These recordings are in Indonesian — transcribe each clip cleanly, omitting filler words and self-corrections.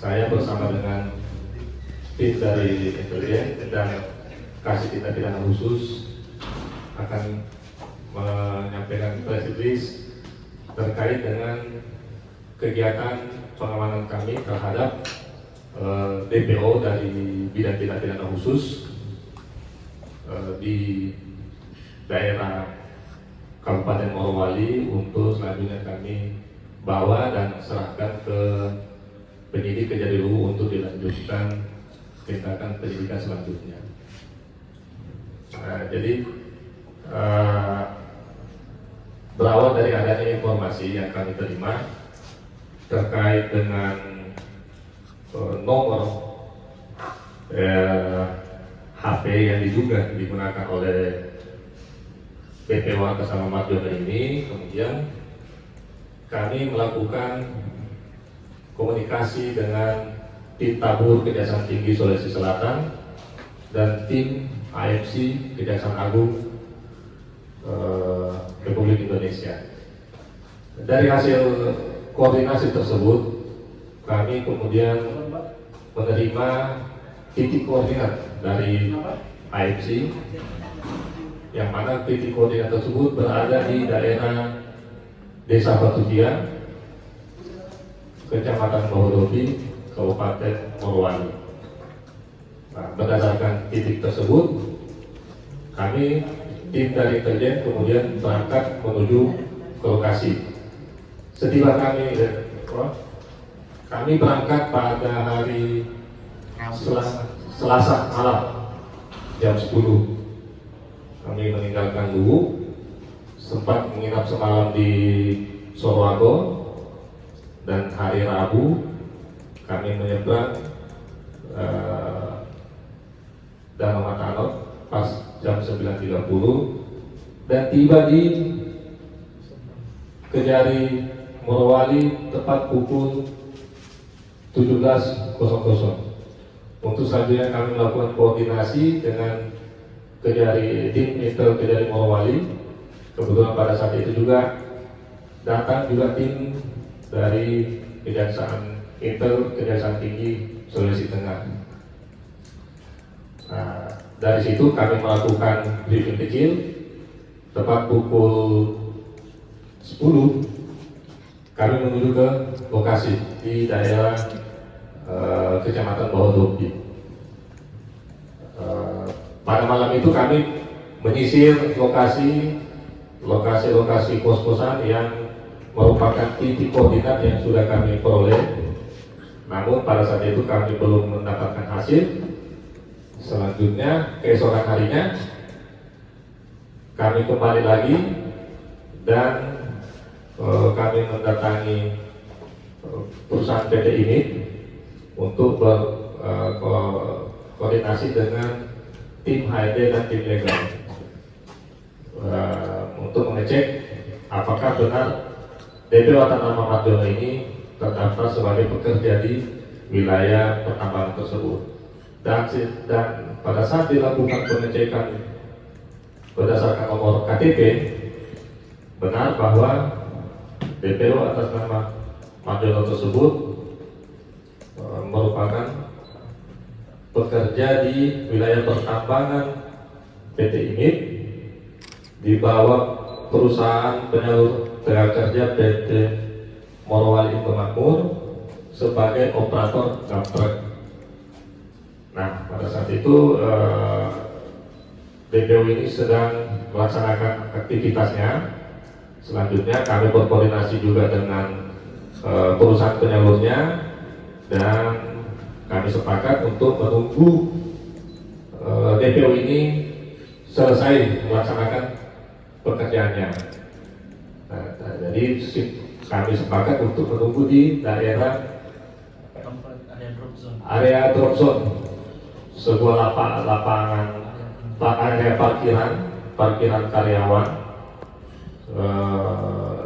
saya bersama dengan tim dari intelijen dan kasih tindak pidana khusus akan menyampaikan press release terkait dengan kegiatan pengamanan kami terhadap DPO dari bidang tindak pidana khusus di daerah Kabupaten Morowali untuk selanjutnya kami bawa dan serahkan ke penyidik Kejadiluwu untuk dilanjutkan tindakan penyidikan selanjutnya. Jadi berawal dari adanya informasi yang kami terima terkait dengan nomor HP yang diduga digunakan oleh PPO atas nama Mardiono ini, kemudian kami melakukan komunikasi dengan tim Tabur Kejaksaan Tinggi Sulawesi Selatan dan tim AFC Kejaksaan Agung Republik Indonesia. Dari hasil koordinasi tersebut, kami kemudian menerima titik koordinat dari AFC, yang mana titik koordinat tersebut berada di daerah Desa Batuvian, Kecamatan Bahodopi, Kabupaten Morowali. Nah, berdasarkan titik tersebut, kami tim dari intelijen kemudian berangkat menuju ke lokasi. Setiba kami berangkat pada hari Selasa malam jam 10. Kami meninggalkan Luwu, sempat menginap semalam di Sorwago, dan hari Rabu kami menyeberang Danau Matanot pas jam 9.30 dan tiba di Kejari Morowali tepat pukul 17.00. Untuk selanjutnya kami melakukan koordinasi dengan tim Intel Kejari Morowali. Kebetulan pada saat itu juga datang juga tim dari Kejaksaan Intel Kejaksaan Tinggi Sulawesi Tengah. Nah, dari situ kami melakukan briefing kecil tepat pukul 10. Kami menuju ke lokasi di daerah Kecamatan Bahodopi. Pada malam itu kami menyisir lokasi kos-kosan yang merupakan titik koordinat yang sudah kami peroleh. Namun pada saat itu kami belum mendapatkan hasil. Selanjutnya keesokan harinya kami kembali lagi dan kami mendatangi perusahaan PT ini untuk berkoordinasi dengan tim HRD dan tim legal untuk mengecek apakah benar DPO atas nama Mardiono ini terdaftar sebagai pekerja di wilayah pertambangan tersebut. Dan pada saat dilakukan pengecekan berdasarkan nomor KTP, benar bahwa DPO atas nama Mardiono tersebut merupakan pekerja di wilayah pertambangan PT IMIP di bawah perusahaan penyalur tenaga kerja PT Morowali Pemakmur sebagai operator dump truck. Nah, pada saat itu DPO ini sedang melaksanakan aktivitasnya. Selanjutnya kami berkoordinasi juga dengan perusahaan penyalurnya dan kami sepakat untuk menunggu DPO ini selesai melaksanakan pekerjaannya. Jadi kami sepakat untuk menunggu di daerah area drop zone, sebuah area parkiran karyawan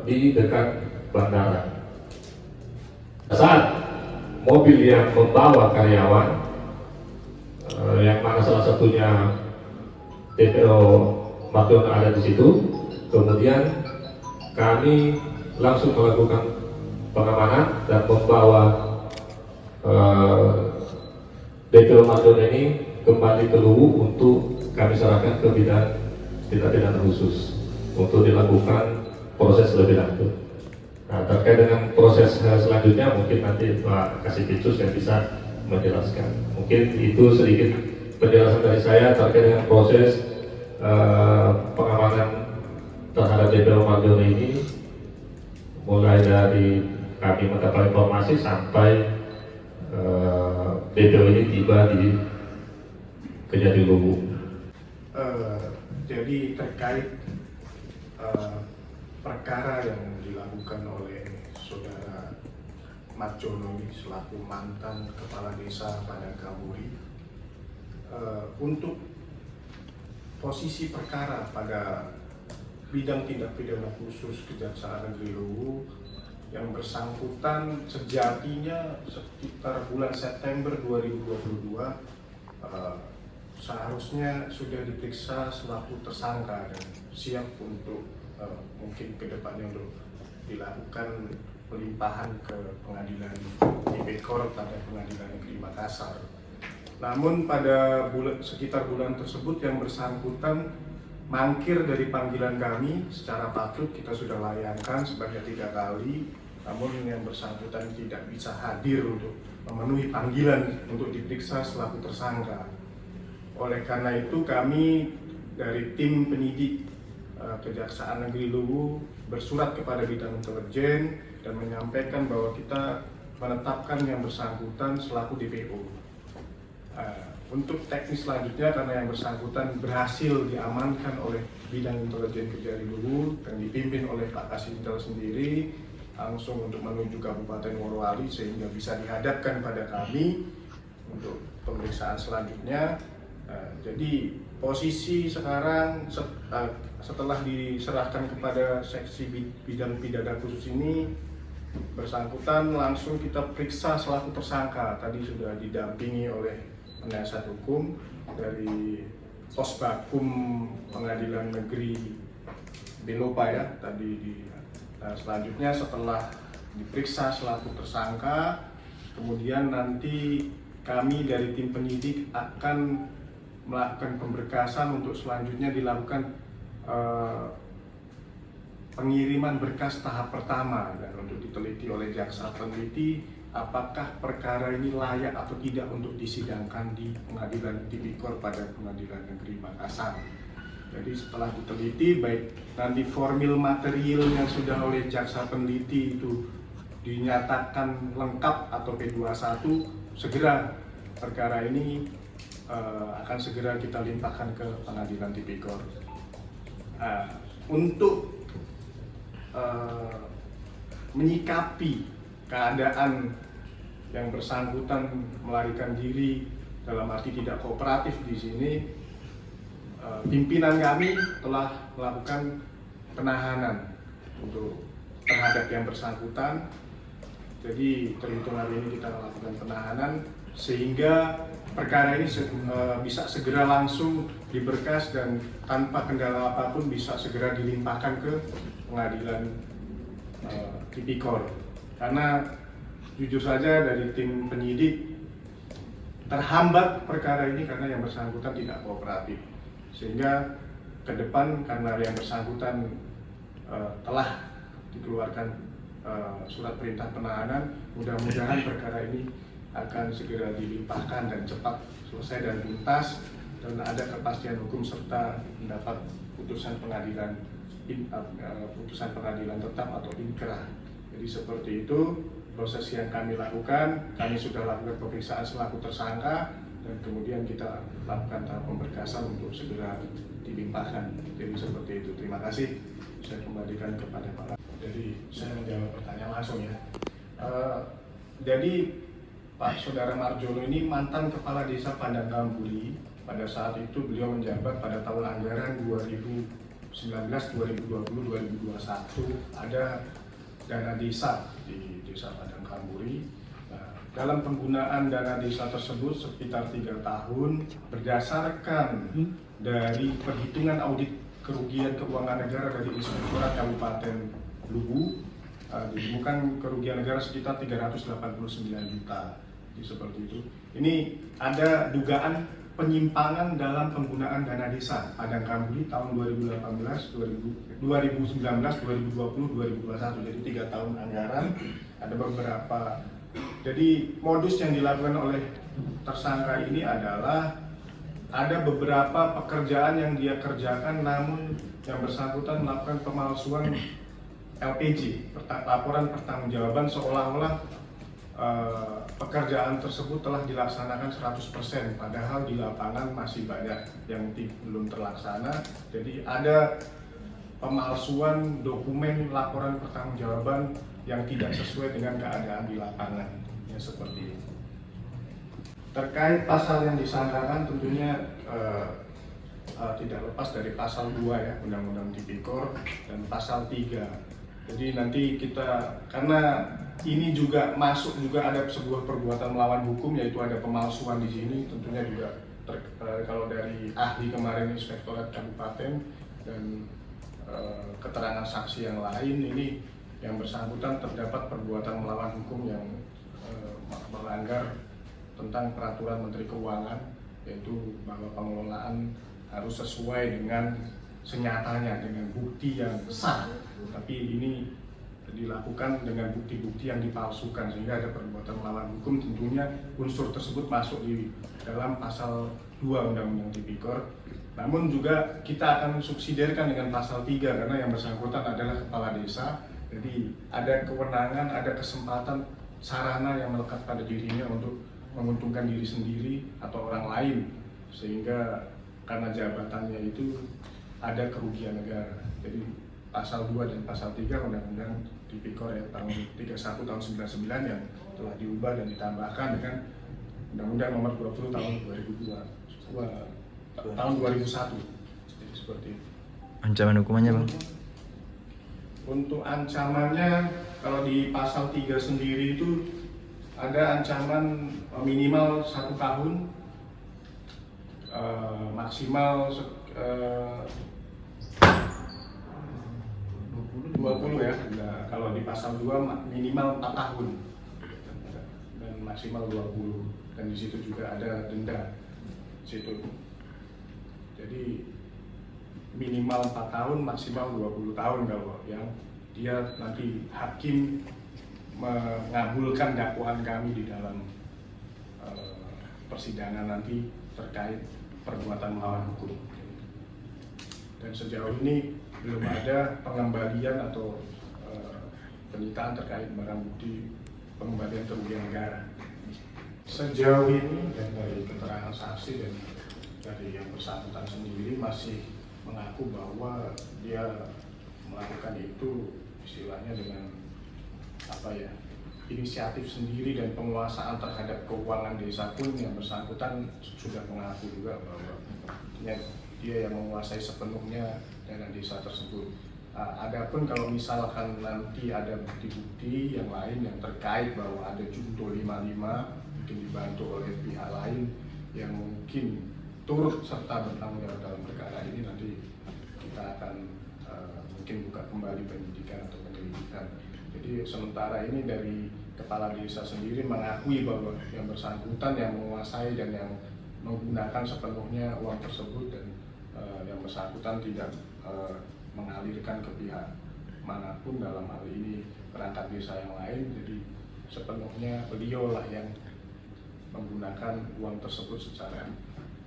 di dekat bandara. Saat mobil yang membawa karyawan, yang mana salah satunya DPO Mardiono ada di situ, kemudian kami langsung melakukan pengamanan dan membawa DPO Marjono ini kembali ke Luwu untuk kami serahkan ke bidang tindak pidana khusus untuk dilakukan proses lebih lanjut. Nah, terkait dengan proses selanjutnya mungkin nanti Pak Kasipicus yang bisa menjelaskan. Mungkin itu sedikit penjelasan dari saya terkait dengan proses pengamanan terhadap DPO Marjono ini, mulai dari kami mendapat informasi sampai DPO ini tiba di Kejati Luwu. Jadi terkait perkara yang dilakukan oleh saudara Marjono ini selaku mantan kepala desa Padang Kamburi, untuk posisi perkara pada bidang tindak pidana khusus Kejaksaan Negeri Luwu yang bersangkutan sejatinya sekitar bulan September 2022 seharusnya sudah diperiksa selaku tersangka dan siap untuk mungkin kedepannya untuk dilakukan pelimpahan ke pengadilan Tipikor pada Pengadilan Negeri Makassar. Namun pada sekitar bulan tersebut yang bersangkutan mangkir dari panggilan kami secara patut, kita sudah layangkan sebanyak 3 kali, namun yang bersangkutan tidak bisa hadir untuk memenuhi panggilan untuk diperiksa selaku tersangka. Oleh karena itu kami dari tim penyidik Kejaksaan Negeri Luwu bersurat kepada bidang intelijen dan menyampaikan bahwa kita menetapkan yang bersangkutan selaku DPO. Untuk teknis selanjutnya, karena yang bersangkutan berhasil diamankan oleh bidang intelijen Kejari Luwu dan dipimpin oleh Pak Kasintel sendiri langsung untuk menuju Kabupaten Morowali sehingga bisa dihadapkan pada kami untuk pemeriksaan selanjutnya. Jadi posisi sekarang setelah diserahkan kepada seksi bidang pidana khusus ini, bersangkutan langsung kita periksa selaku tersangka. Tadi sudah didampingi oleh penasihat hukum dari Posbakum Pengadilan Negeri Belopa ya tadi selanjutnya setelah diperiksa selaku tersangka, kemudian nanti kami dari tim penyidik akan melakukan pemberkasan untuk selanjutnya dilakukan pengiriman berkas tahap pertama dan untuk diteliti oleh jaksa peneliti apakah perkara ini layak atau tidak untuk disidangkan di Pengadilan Tipikor pada Pengadilan Negeri Makassar. Jadi setelah diteliti, baik nanti formil material yang sudah oleh jaksa peneliti itu dinyatakan lengkap atau P21, segera perkara ini akan segera kita limpahkan ke Pengadilan Tipikor. Untuk menyikapi keadaan yang bersangkutan melarikan diri dalam arti tidak kooperatif di sini, pimpinan kami telah melakukan penahanan untuk terhadap yang bersangkutan. Jadi terhitung hari ini kita melakukan penahanan sehingga perkara ini bisa segera langsung diberkas dan tanpa kendala apapun bisa segera dilimpahkan ke Pengadilan Tipikor. Karena jujur saja dari tim penyidik terhambat perkara ini karena yang bersangkutan tidak kooperatif. Sehingga ke depan karena yang bersangkutan telah dikeluarkan surat perintah penahanan, mudah-mudahan perkara ini akan segera dilimpahkan dan cepat selesai dan tuntas dan ada kepastian hukum serta mendapat putusan pengadilan tetap atau inkrah. Jadi seperti itu proses yang kami lakukan. Kami sudah lakukan pemeriksaan selaku tersangka dan kemudian kita lakukan tahap pemberkasan untuk segera dilimpahkan. Jadi seperti itu. Terima kasih. Saya kembalikan kepada Pak. Jadi saya menjawab pertanyaan langsung ya. Jadi Pak Saudara Marjono ini mantan Kepala Desa Padang Kamburi. Pada saat itu beliau menjabat pada tahun anggaran 2019, 2020, 2021 ada dana desa di Desa Padang Kamburi. Dalam penggunaan dana desa tersebut sekitar 3 tahun berdasarkan dari perhitungan audit kerugian keuangan negara dari Inspektorat Kabupaten Luwu, ditemukan kerugian negara sekitar 389 juta. Jadi seperti itu. Ini ada dugaan penyimpangan dalam penggunaan dana desa Padang Kambudi tahun 2018, 2019, 2020, 2021. Jadi 3 tahun anggaran. Ada beberapa. Jadi modus yang dilakukan oleh tersangka ini adalah ada beberapa pekerjaan yang dia kerjakan, namun yang bersangkutan melakukan pemalsuan LPJ, laporan pertanggungjawaban, seolah-olah pekerjaan tersebut telah dilaksanakan 100%, padahal di lapangan masih banyak yang belum terlaksana. Jadi ada pemalsuan dokumen laporan pertanggungjawaban yang tidak sesuai dengan keadaan di lapangan, ya seperti itu. Terkait pasal yang disangkakan tentunya tidak lepas dari pasal 2 ya, Undang-Undang Tipikor, dan pasal 3. Jadi nanti kita, karena ini juga masuk juga ada sebuah perbuatan melawan hukum, yaitu ada pemalsuan di sini, tentunya juga kalau dari ahli kemarin Inspektorat Kabupaten dan keterangan saksi yang lain, ini yang bersangkutan terdapat perbuatan melawan hukum yang melanggar tentang peraturan Menteri Keuangan, yaitu bahwa pengelolaan harus sesuai dengan senyatanya, dengan bukti yang sah, tapi ini dilakukan dengan bukti-bukti yang dipalsukan, sehingga ada perbuatan melawan hukum. Tentunya unsur tersebut masuk di dalam pasal 2 Undang-Undang Tipikor. Namun juga kita akan subsidiarkan dengan pasal 3 karena yang bersangkutan adalah kepala desa. Jadi ada kewenangan, ada kesempatan, sarana yang melekat pada dirinya untuk menguntungkan diri sendiri atau orang lain, sehingga karena jabatannya itu ada kerugian negara. Jadi pasal 2 dan pasal 3 Undang-Undang Tipikor ya, tahun 31 tahun 99 yang telah diubah dan ditambahkan dengan Undang-Undang Nomor 20 tahun 2002 tahun 2001. Jadi seperti itu. Ancaman hukumannya, Bang? Untuk ancamannya, kalau di pasal 3 sendiri itu ada ancaman minimal 1 tahun, maksimal 20 ya. Nah, kalau di pasal 2 minimal 4 tahun dan maksimal 20, dan di situ juga ada denda situ. Jadi minimal 4 tahun, maksimal 20 tahun kalau yang dia nanti hakim mengabulkan dakwaan kami di dalam persidangan nanti terkait perbuatan melawan hukum. Dan sejauh ini belum ada pengembalian atau penyitaan terkait barang bukti pengembalian kerugian negara. Sejauh ini dan dari keterangan saksi dan dari yang bersangkutan sendiri masih mengaku bahwa dia melakukan itu istilahnya dengan apa ya, inisiatif sendiri dan penguasaan terhadap keuangan desa pun yang bersangkutan sudah mengaku juga bahwa dia yang menguasai sepenuhnya dana desa tersebut. Adapun kalau misalkan nanti ada bukti-bukti yang lain yang terkait bahwa ada junto 55 mungkin dibantu oleh pihak lain yang mungkin turut serta bertanggung jawab dalam perkara ini, nanti kita akan mungkin buka kembali penyidikan atau penyelidikan. Jadi sementara ini dari kepala desa sendiri mengakui bahwa yang bersangkutan yang menguasai dan yang menggunakan sepenuhnya uang tersebut, dan yang bersangkutan tidak mengalirkan ke pihak manapun, dalam hal ini perangkat desa yang lain. Jadi sepenuhnya beliau lah yang menggunakan uang tersebut secara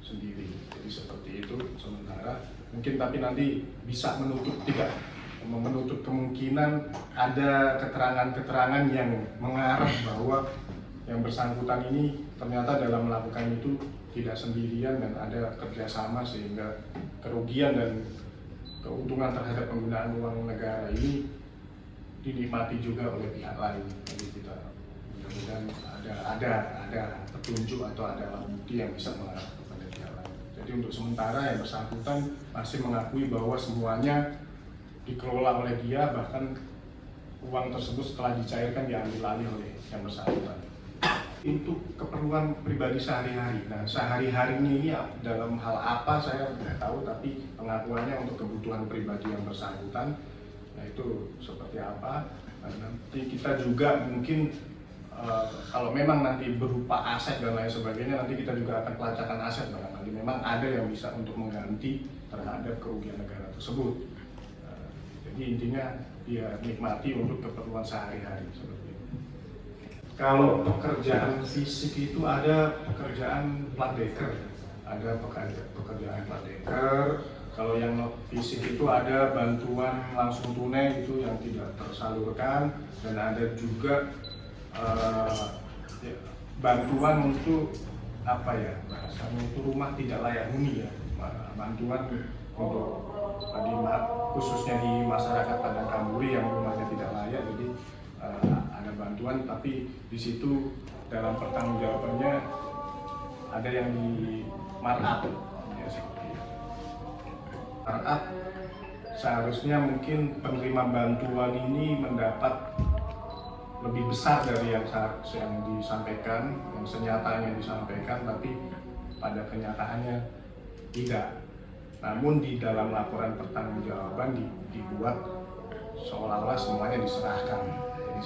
sendiri. Jadi seperti itu sementara. Mungkin tapi nanti bisa tidak menutup kemungkinan ada keterangan-keterangan yang mengarah bahwa yang bersangkutan ini ternyata dalam melakukan itu tidak sendirian dan ada kerjasama, sehingga kerugian dan keuntungan terhadap penggunaan uang negara ini dinikmati juga oleh pihak lain. Jadi kita mudah-mudahan ada petunjuk atau ada bukti yang bisa mengarah kepada pihak lain. Jadi untuk sementara yang bersangkutan masih mengakui bahwa semuanya dikelola oleh dia, bahkan uang tersebut setelah dicairkan diambil alih oleh yang bersangkutan untuk keperluan pribadi sehari-hari. Nah, sehari-harinya ini dalam hal apa saya tidak tahu, tapi pengakuannya untuk kebutuhan pribadi yang bersangkutan. Nah, itu seperti apa? Nah, nanti kita juga mungkin kalau memang nanti berupa aset dan lain sebagainya, nanti kita juga akan pelacakan aset barangkali memang ada yang bisa untuk mengganti terhadap kerugian negara tersebut. Jadi intinya dia nikmati untuk keperluan sehari-hari seperti itu. Kalau pekerjaan fisik itu ada pekerjaan plat deker, ada pekerjaan plat deker. Kalau yang fisik itu ada bantuan langsung tunai itu yang tidak tersalurkan, dan ada juga bantuan untuk apa ya bahasanya, untuk rumah tidak layak huni ya, bantuan untuk khususnya di masyarakat Padang Kamburi yang rumahnya tidak layak. Jadi ada bantuan, tapi di situ dalam pertanggungjawabannya ada yang di markup ya, seperti itu. Markup seharusnya mungkin penerima bantuan ini mendapat lebih besar dari yang disampaikan, yang senyatanya disampaikan, tapi pada kenyataannya tidak. Namun di dalam laporan pertanggungjawaban dibuat seolah-olah semuanya diserahkan. Jadi